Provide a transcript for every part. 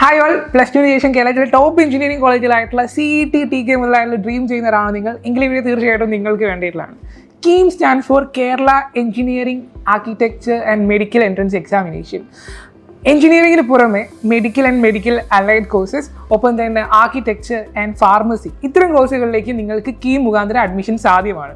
Hi all, plus ടുവിന് ശേഷം കേരളത്തിലെ ടോപ്പ് എഞ്ചിനീയറിംഗ് കോളേജിലായിട്ടുള്ള CET TK മുതലായുള്ള ഡ്രീം ചെയ്യുന്നവരാണ് നിങ്ങൾ എങ്കിൽ ഇവിടെ തീർച്ചയായിട്ടും നിങ്ങൾക്ക് വേണ്ടിയിട്ടുള്ളതാണ്. KEAM stands for Kerala engineering architecture and medical entrance examination. എഞ്ചിനീയറിംഗിന് പുറമെ medical and medical allied courses, ഒപ്പം തന്നെ ആർക്കിടെക്ചർ ആൻഡ് ഫാർമസി, ഇത്തരം കോഴ്സുകളിലേക്ക് നിങ്ങൾക്ക് KEAM മുഖാന്തരം അഡ്മിഷൻ സാധ്യമാണ്.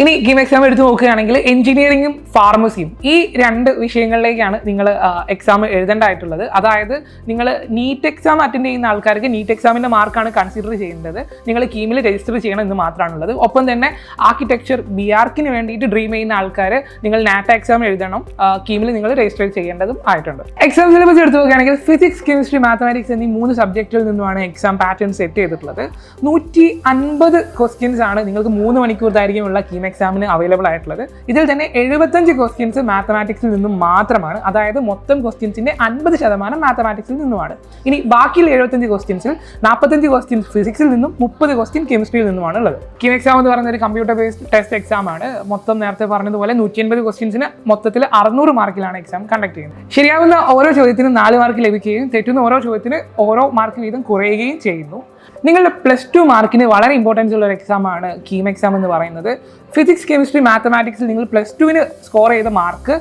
ഇനി KEAM എക്സാം എടുത്ത് നോക്കുകയാണെങ്കിൽ എഞ്ചിനീയറിംഗും ഫാർമസിയും ഈ രണ്ട് വിഷയങ്ങളിലേക്കാണ് നിങ്ങൾ എക്സാം എഴുതേണ്ടതായിട്ടുള്ളത്. അതായത് നിങ്ങൾ നീറ്റ് എക്സാം അറ്റൻഡ് ചെയ്യുന്ന ആൾക്കാർക്ക് നീറ്റ് എക്സാമിൻ്റെ മാർക്കാണ് കൺസിഡർ ചെയ്യേണ്ടത്. നിങ്ങൾ KEAMൽ രജിസ്റ്റർ ചെയ്യണം എന്ന് മാത്രമാണുള്ളത്. ഒപ്പം തന്നെ ആർക്കിടെക്ചർ BArcന് വേണ്ടിയിട്ട് ഡ്രീം ചെയ്യുന്ന ആൾക്കാർ നിങ്ങൾ NAT എക്സാം എഴുതണം. KEAMൽ നിങ്ങൾ രജിസ്റ്റർ ചെയ്യേണ്ടതും ആയിട്ടുണ്ട്. എക്സാം സിലബസ് എടുത്ത് നോക്കുകയാണെങ്കിൽ ഫിസിക്സ്, കെമിസ്ട്രി, മാത്തമാറ്റിക്സ് എന്നീ 3 സബ്ജക്റ്റുകളിൽ നിന്നുമാണ് എക്സാം പാറ്റേൺ സെറ്റ് ചെയ്തിട്ടുള്ളത്. 150 ക്വസ്റ്റ്യൻസ് ആണ് നിങ്ങൾക്ക് 3 മണിക്കൂർ ദൈർഘ്യമുള്ള KEAM എക്സാമിന് അവൈലബിൾ ആയിട്ടുള്ളത്. ഇതിൽ തന്നെ 75 ക്വസ്റ്റ്യൻസ് മാത്തമാറ്റിക്സിൽ നിന്നും മാത്രമാണ്. അതായത് മൊത്തം ക്വസ്റ്റ്യൻസിന്റെ 50% മാത്തമാറ്റിക്സിൽ നിന്നുമാണ്. ഇനി ബാക്കിയുള്ള 75 ക്വസ്റ്റ്യൻസിൽ 45 ക്വസ്റ്റ്യൻസ് ഫിസിക്സിൽ നിന്നും 30 ക്വസ്റ്റ്യൻ കെമിസ്ട്രിയിൽ നിന്നുമാണ് ഉള്ളത്. KEAM എക്സാം എന്ന് പറയുന്ന ഒരു കമ്പ്യൂട്ടർ ബേസ്ഡ് ടെസ്റ്റ് എക്സാം ആണ്. മൊത്തം നേരത്തെ പറഞ്ഞതുപോലെ 180 ക്വസ്റ്റ്യൻസിന് മൊത്തത്തിൽ 600 മാർക്കിലാണ് എക്സാം കണ്ടക്ട് ചെയ്യുന്നത്. ശരിയാവുന്ന ഓരോ ചോദ്യത്തിനും 4 മാർക്ക് ലഭിക്കുകയും തെറ്റുന്ന ഓരോ ചോദ്യത്തിന് ഓരോ മാർക്ക് വീതം കുറയുകയും ചെയ്യുന്നു. നിങ്ങളുടെ +2 മാർക്കിന് വളരെ ഇമ്പോർട്ടൻസ് ഉള്ള ഒരു എക്സാമാണ് KEAM എക്സാം എന്ന് പറയുന്നത്. ഫിസിക്സ്, കെമിസ്ട്രി, മാത്തമാറ്റിക്സിൽ നിങ്ങൾ +2വിന് സ്കോർ ചെയ്ത മാർക്ക്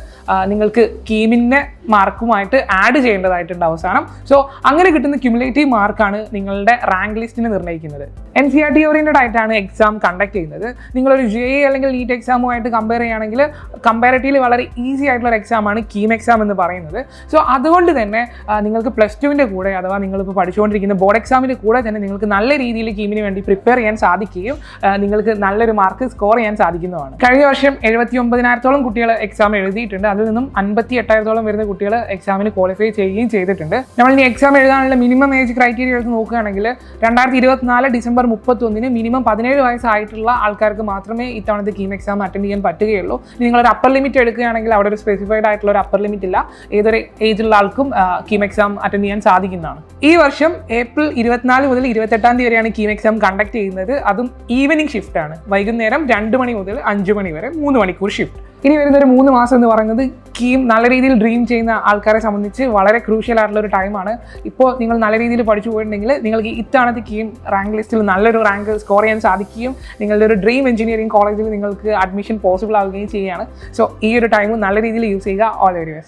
നിങ്ങൾക്ക് KEAMന്റെ മാർക്കുമായിട്ട് ആഡ് ചെയ്യേണ്ടതായിട്ടുണ്ട് അവസാനം. സോ അങ്ങനെ കിട്ടുന്ന ക്യുമുലേറ്റീവ് മാർക്കാണ് നിങ്ങളുടെ റാങ്ക് ലിസ്റ്റിനെ നിർണ്ണയിക്കുന്നത്. NCERT ഓറിയൻറ്റഡ് ആയിട്ടാണ് എക്സാം കണ്ടക്ട് ചെയ്യുന്നത്. നിങ്ങളൊരു JEE അല്ലെങ്കിൽ നീറ്റ് എക്സാമുമായിട്ട് കമ്പയർ ചെയ്യുകയാണെങ്കിൽ കമ്പാരിറ്റീവ്ലി വളരെ ഈസി ആയിട്ടുള്ള ഒരു എക്സാമാണ് KEAM എക്സാം എന്ന് പറയുന്നത്. സോ അതുകൊണ്ട് തന്നെ നിങ്ങൾക്ക് +2വിൻ്റെ കൂടെ, അഥവാ നിങ്ങളിപ്പോൾ പഠിച്ചുകൊണ്ടിരിക്കുന്ന ബോർഡ് എക്സാമിൻ്റെ കൂടെ തന്നെ നിങ്ങൾക്ക് നല്ല രീതിയിൽ KEAMന് വേണ്ടി പ്രിപ്പയർ ചെയ്യാൻ സാധിക്കുകയും നിങ്ങൾക്ക് നല്ലൊരു മാർക്ക് സ്കോർ ചെയ്യാൻ സാധിക്കുന്നതാണ്. കഴിഞ്ഞ വർഷം 79,000-ഓളം കുട്ടികൾ എക്സാം എഴുതിയിട്ടുണ്ട്. അതിൽ നിന്നും 58,000-ഓളം വരുന്ന കുട്ടികൾ എക്സാമിന് ക്വാളിഫൈ ചെയ്യുകയും ചെയ്തിട്ടുണ്ട്. നമ്മൾ ഇനി എക്സാം എഴുതാനുള്ള മിനിമം ഏജ് ക്രൈറ്റീരിയ എടുത്ത് നോക്കുകയാണെങ്കിൽ 2024 ഡിസംബർ 31 മിനിമം 17 വയസ്സായിട്ടുള്ള ആൾക്കാർക്ക് മാത്രമേ ഇത്തവണത്തെ KEAM എക്സാം അറ്റൻഡ് ചെയ്യാൻ പറ്റുകയുള്ളൂ. നിങ്ങളൊരു അപ്പർ ലിമിറ്റ് എടുക്കുകയാണെങ്കിൽ അവിടെ ഒരു സ്പെസിഫൈഡ് ആയിട്ടുള്ള ഒരു അപ്പർ ലിമിറ്റ് ഇല്ല. ഏതൊരു ഏജുള്ള ആൾക്കും KEAM എക്സാം അറ്റൻഡ് ചെയ്യാൻ സാധിക്കുന്നതാണ്. ഈ വർഷം ഏപ്രിൽ 24 മുതൽ 28 വരെയാണ് KEAM എക്സാം കണ്ടക്ട് ചെയ്യുന്നത്. അതും ഈവനിങ് ഷിഫ്റ്റ് ആണ്. വൈകുന്നേരം 2 മണി മുതൽ 5 മണി വരെ 3 മണിക്കൂർ ഷിഫ്റ്റ്. ഇനി വരുന്ന ഒരു 3 മാസം എന്ന് പറയുന്നത് KEAM നല്ല രീതിയിൽ ഡ്രീം ചെയ്യുന്ന ആൾക്കാരെ സംബന്ധിച്ച് വളരെ ക്രൂഷ്യൽ ആയിട്ടുള്ള ഒരു ടൈമാണ്. ഇപ്പോൾ നിങ്ങൾ നല്ല രീതിയിൽ പഠിച്ചു പോയിട്ടുണ്ടെങ്കിൽ നിങ്ങൾക്ക് ഇത്തവണത്തെ KEAM റാങ്ക് ലിസ്റ്റിൽ നല്ലൊരു റാങ്ക് സ്കോർ ചെയ്യാൻ സാധിക്കുകയും നിങ്ങളുടെ ഒരു ഡ്രീം എഞ്ചിനീയറിംഗ് കോളേജിൽ നിങ്ങൾക്ക് അഡ്മിഷൻ പോസിബിൾ ആവുകയും ചെയ്യുകയാണ്. സോ ഈ ഒരു ടൈം നല്ല രീതിയിൽ യൂസ് ചെയ്യുക. All the very best.